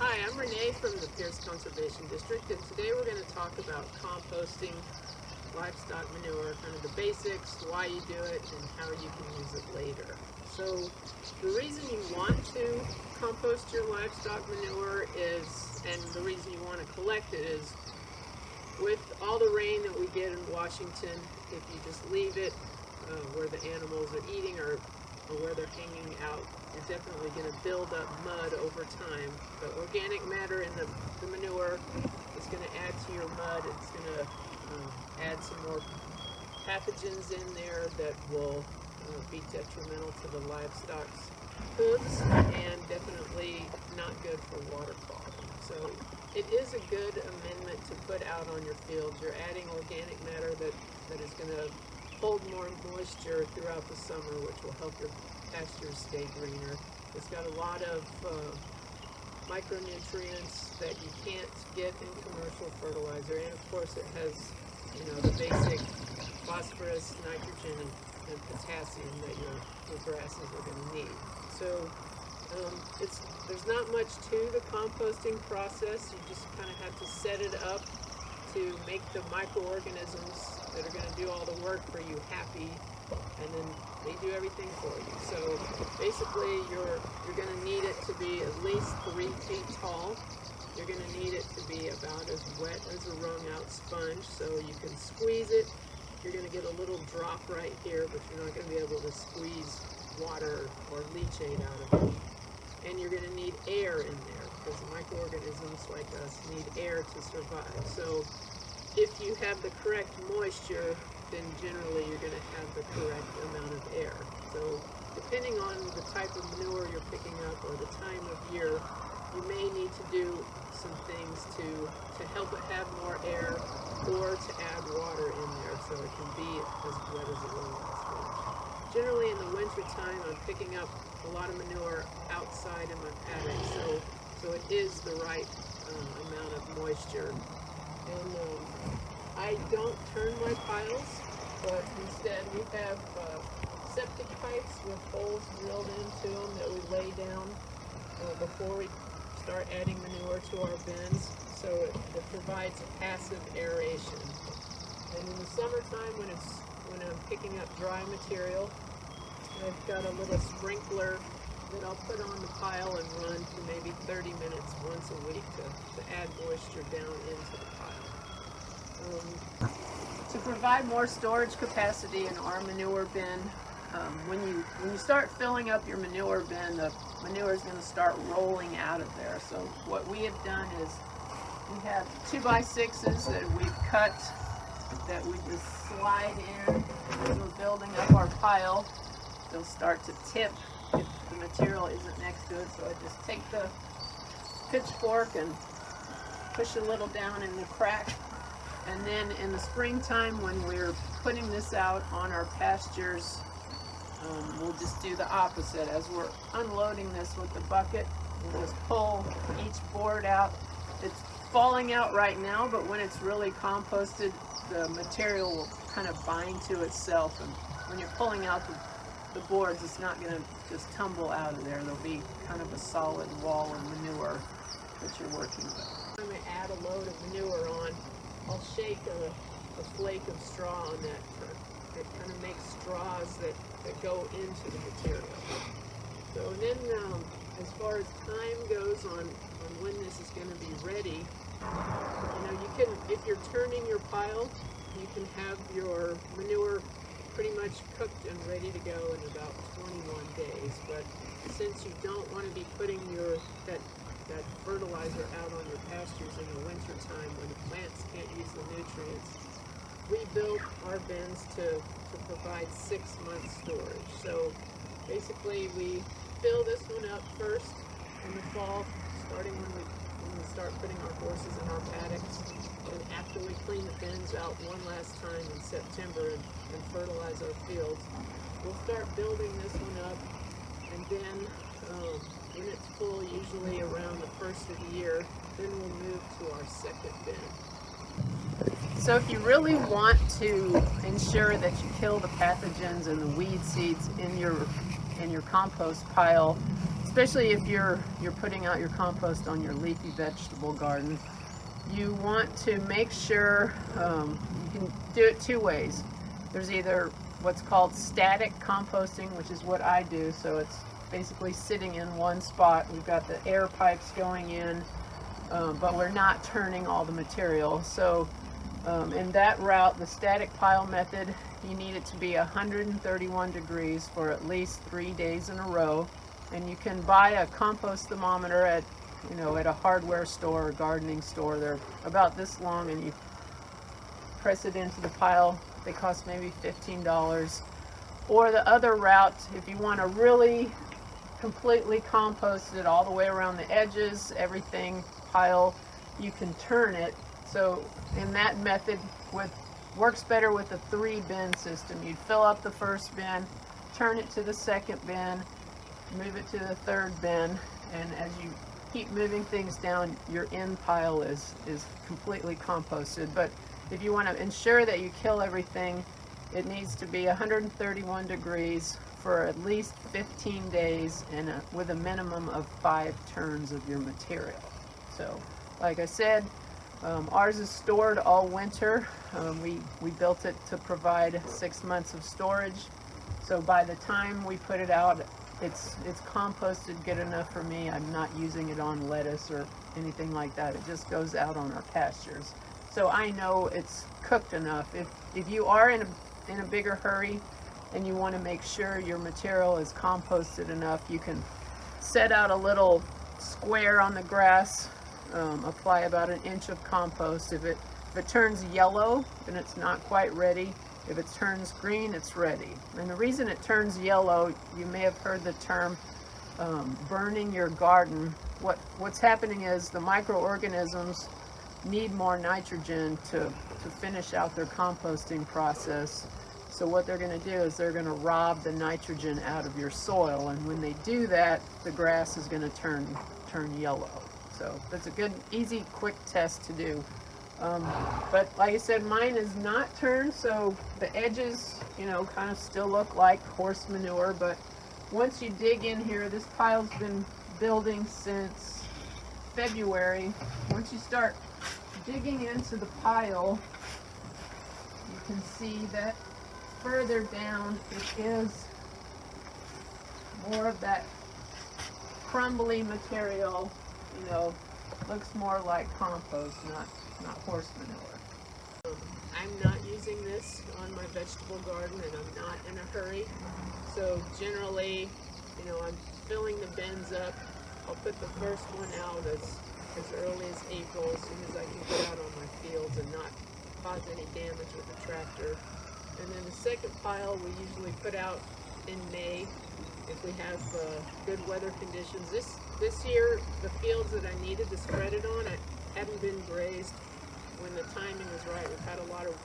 Hi, I'm Renee from the Pierce Conservation District, and today we're going to talk about composting livestock manure, kind of the basics, why you do it, and how you can use it later. So the reason you want to compost your livestock manure is, and the reason you want to collect it is, with all the rain that we get in Washington, if you just leave it where the animals are eating or where they're hanging out, you're definitely going to build up mud over time. But organic matter in the manure is going to add to your mud. It's going to add some more pathogens in there that will be detrimental to the livestock's hooves and definitely not good for water quality. So it is a good amendment to put out on your fields. You're adding organic matter that is going to hold more moisture throughout the summer, which will help your pastures stay greener. It's got a lot of micronutrients that you can't get in commercial fertilizer, and of course it has, you know, the basic phosphorus, nitrogen, and potassium that your grasses are going to need. So there's not much to the composting process. You just kind of have to set it up to make the microorganisms that are going to do all the work for you happy, and then they do everything for you. So basically you're going to need it to be at least 3 feet tall. You're going to need it to be about as wet as a wrung out sponge, so you can squeeze it. You're going to get a little drop right here, but you're not going to be able to squeeze water or leachate out of it. And you're going to need air in there, because microorganisms like us need air to survive. So if you have the correct moisture, then generally you're going to have the correct amount of air. So depending on the type of manure you're picking up or the time of year, you may need to do some things to help it have more air, or to add water in there so it can be as wet as a wrung out sponge. Generally in the winter time, I'm picking up a lot of manure outside in my paddock, so it is the right amount of moisture. And I don't turn my piles, but instead we have septic pipes with holes drilled into them that we lay down before we start adding manure to our bins, so it provides passive aeration. And in the summertime, when I'm picking up dry material, I've got a little sprinkler that I'll put on the pile and run for maybe 30 minutes once a week to add moisture down into the pile. To provide more storage capacity in our manure bin, when you start filling up your manure bin, the manure is going to start rolling out of there. So what we have done is we have 2x6s that we've cut, that we just slide in as we're building up our pile. They'll start to tip if the material isn't next to it, so I just take the pitchfork and push a little down in the crack. And then in the springtime, when we're putting this out on our pastures, we'll just do the opposite. As we're unloading this with the bucket, we'll just pull each board out. It's falling out right now, but when it's really composted, the material will kind of bind to itself, and when you're pulling out the boards, it's not going to just tumble out of there. There'll be kind of a solid wall of manure that you're working with. When I add a load of manure on, I'll shake a flake of straw on that. It kind of makes straws that go into the material. So then, as far as time goes on when this is going to be ready, you know, you can, if you're turning your pile, you can have your manure pretty much cooked and ready to go in about 21 days. But since you don't want to be putting that fertilizer out on your pastures in the winter time when the plants can't use the nutrients, we built our bins to provide 6 months storage. So basically we fill this one up first in the fall, starting when we start putting our horses in our paddocks, and after we clean the bins out one last time in September and fertilize our fields, we'll start building this one up, and then when it's full, usually around the first of the year, then we'll move to our second bin. So if you really want to ensure that you kill the pathogens and the weed seeds in your compost pile, especially if you're putting out your compost on your leafy vegetable garden, you want to make sure you can do it two ways. There's either what's called static composting, which is what I do, so it's basically sitting in one spot. We've got the air pipes going in, but we're not turning all the material. So in that route, the static pile method, you need it to be 131 degrees for at least 3 days in a row. And you can buy a compost thermometer at a hardware store or gardening store. They're about this long, and you press it into the pile. They cost maybe $15. Or the other route, if you want to really completely compost it all the way around the edges, everything pile, you can turn it. So in that method, works better with the 3-bin system. You'd fill up the first bin, turn it to the second bin, move it to the third bin, and as you keep moving things down, your end pile is completely composted. But if you want to ensure that you kill everything, it needs to be 131 degrees for at least 15 days and with a minimum of 5 turns of your material. So like I said, ours is stored all winter. We built it to provide 6 months of storage. So by the time we put it out, it's composted good enough for me. I'm not using it on lettuce or anything like that. It just goes out on our pastures. So I know it's cooked enough. If you are in a bigger hurry and you want to make sure your material is composted enough, you can set out a little square on the grass, apply about 1 inch of compost. If it turns yellow, then it's not quite ready. If it turns green, it's ready. And the reason it turns yellow, you may have heard the term burning your garden. What's happening is the microorganisms need more nitrogen to finish out their composting process. So what they're going to do is they're going to rob the nitrogen out of your soil, and when they do that, the grass is going to turn yellow. So that's a good, easy, quick test to do. But like I said, mine is not turned, so the edges, kind of still look like horse manure. But once you dig in here, this pile's been building since February. Once you start digging into the pile, you can see that further down it is more of that crumbly material, looks more like compost, not horse manure. I'm not using this on my vegetable garden, and I'm not in a hurry. So generally, I'm filling the bins up. I'll put the first one out as early as April, as soon as I can get out on my fields and not cause any damage with the tractor. And then the second pile we usually put out in May if we have good weather conditions. This year, the fields that I needed to spread it on, I hadn't been grazed when the timing was right. We've had a lot of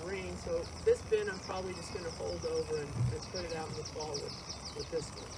rain, so this bin I'm probably just going to hold over and put it out in the fall with this one.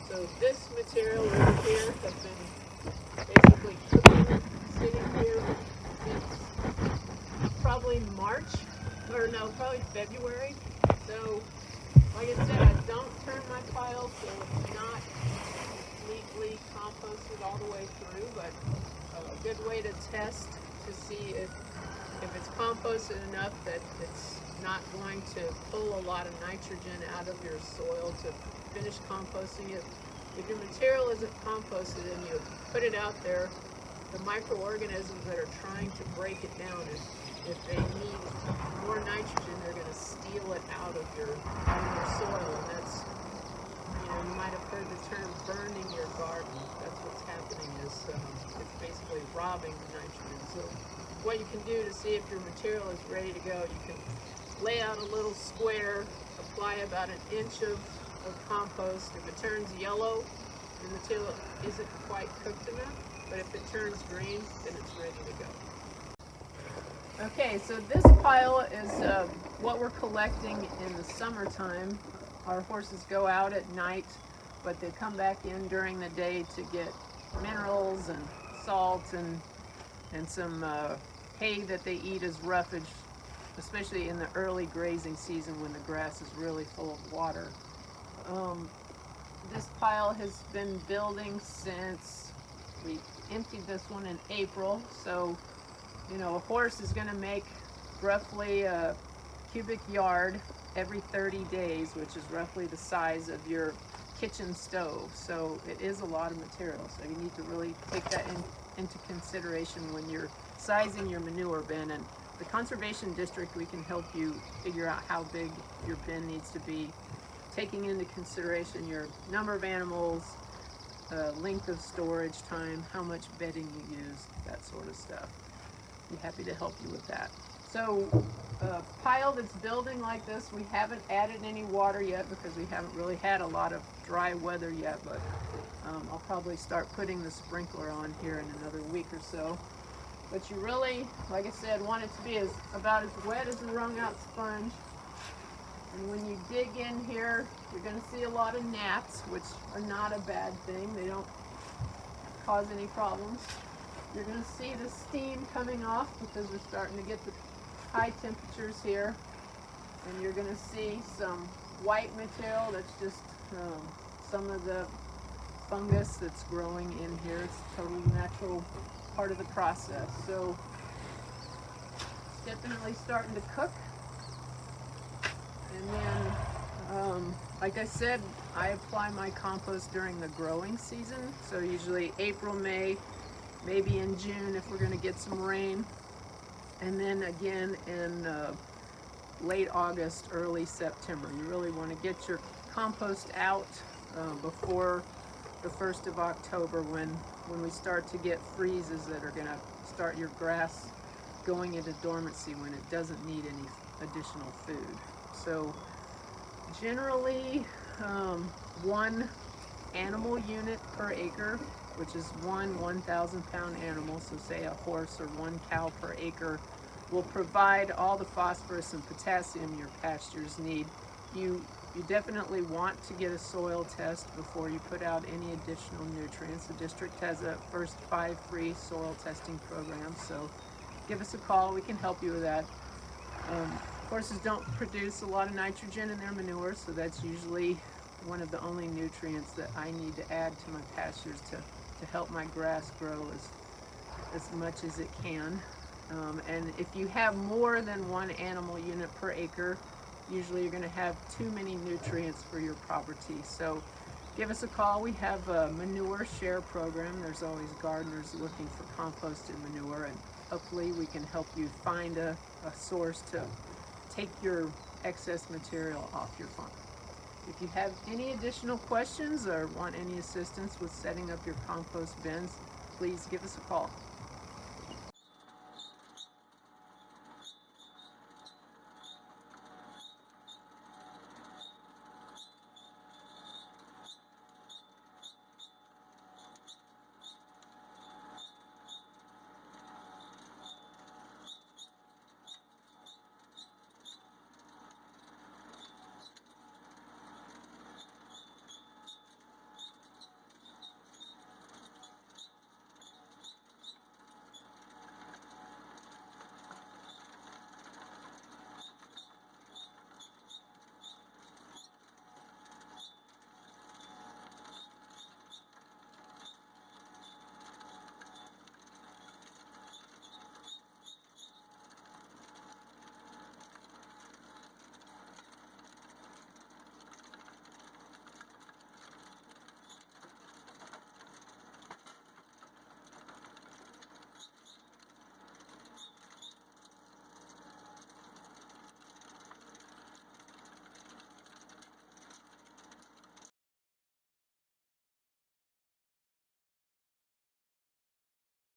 So this material over here has been basically cooking, sitting here since probably probably February. So like I said, I don't turn my pile, so it's not completely composted all the way through, but a good way to test to see if it's composted enough that it's not going to pull a lot of nitrogen out of your soil to finish composting it. If your material isn't composted and you put it out there, the microorganisms that are trying to break it down, if they need more nitrogen, they're going to steal it out of your soil. And that's, you might have heard the term burning your garden. That's what's happening, is it's basically robbing the nitrogen. So what you can do to see if your material is ready to go, you can lay out a little square, apply about 1 inch of compost. If it turns yellow, the material isn't quite cooked enough, but if it turns green, then it's ready to go. Okay, so this pile is what we're collecting in the summertime. Our horses go out at night, but they come back in during the day to get minerals and salt and some hay that they eat as roughage, especially in the early grazing season when the grass is really full of water. this pile has been building since we emptied this one in April. So, you know, a horse is going to make roughly a cubic yard every 30 days, which is roughly the size of your kitchen stove. So it is a lot of material. So you need to really take that into consideration when you're sizing your manure bin. And the Conservation District, we can help you figure out how big your bin needs to be, taking into consideration your number of animals, length of storage time, how much bedding you use, that sort of stuff. Be happy to help you with that. So a pile that's building like this, we haven't added any water yet because we haven't really had a lot of dry weather yet, but I'll probably start putting the sprinkler on here in another week or so. But you really, like I said, want it to be about as wet as a wrung out sponge. And when you dig in here, you're going to see a lot of gnats, which are not a bad thing. They don't cause any problems. You're going to see the steam coming off because we're starting to get the high temperatures here. And you're going to see some white material that's just some of the fungus that's growing in here. It's a totally natural part of the process. So it's definitely starting to cook. And then, like I said, I apply my compost during the growing season. So usually April, May, maybe in June if we're going to get some rain. And then again in late August, early September. You really want to get your compost out before the 1st of October when we start to get freezes that are going to start your grass going into dormancy when it doesn't need any additional food. So generally 1 animal unit per acre, which is one 1,000-pound animal, so say a horse or 1 cow per acre, will provide all the phosphorus and potassium your pastures need. You definitely want to get a soil test before you put out any additional nutrients. The district has a first 5 free soil testing program, so give us a call. We can help you with that. Horses don't produce a lot of nitrogen in their manure, so that's usually one of the only nutrients that I need to add to my pastures to help my grass grow as much as it can. And if you have more than 1 animal unit per acre, usually you're going to have too many nutrients for your property. So give us a call. We have a manure share program. There's always gardeners looking for composted manure, and hopefully we can help you find a source to take your excess material off your farm. If you have any additional questions or want any assistance with setting up your compost bins, please give us a call.